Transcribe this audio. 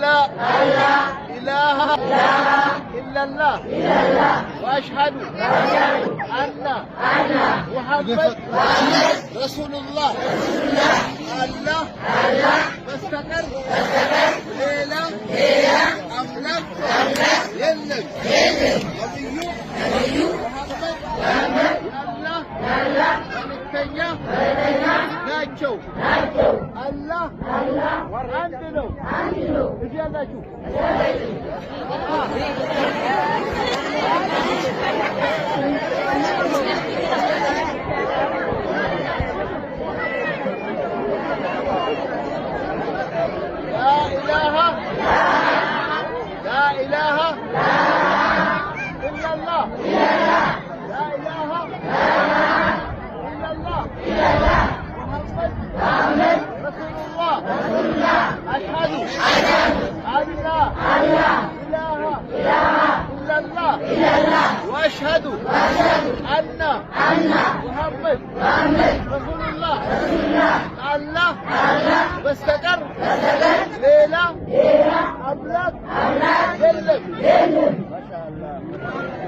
لا إله إلا الله وأشهد أن محمد رسول الله. الله بستقر ليلة أملك يلك نبي محمد الله መልእክተኛ ናቸው። አላህ አንድ ነው። እዚህ ያላችሁ لا إله إلا الله لا إله إلا الله محمد رسول الله أشهد أن لا إله إلا الله وأشهد أن محمد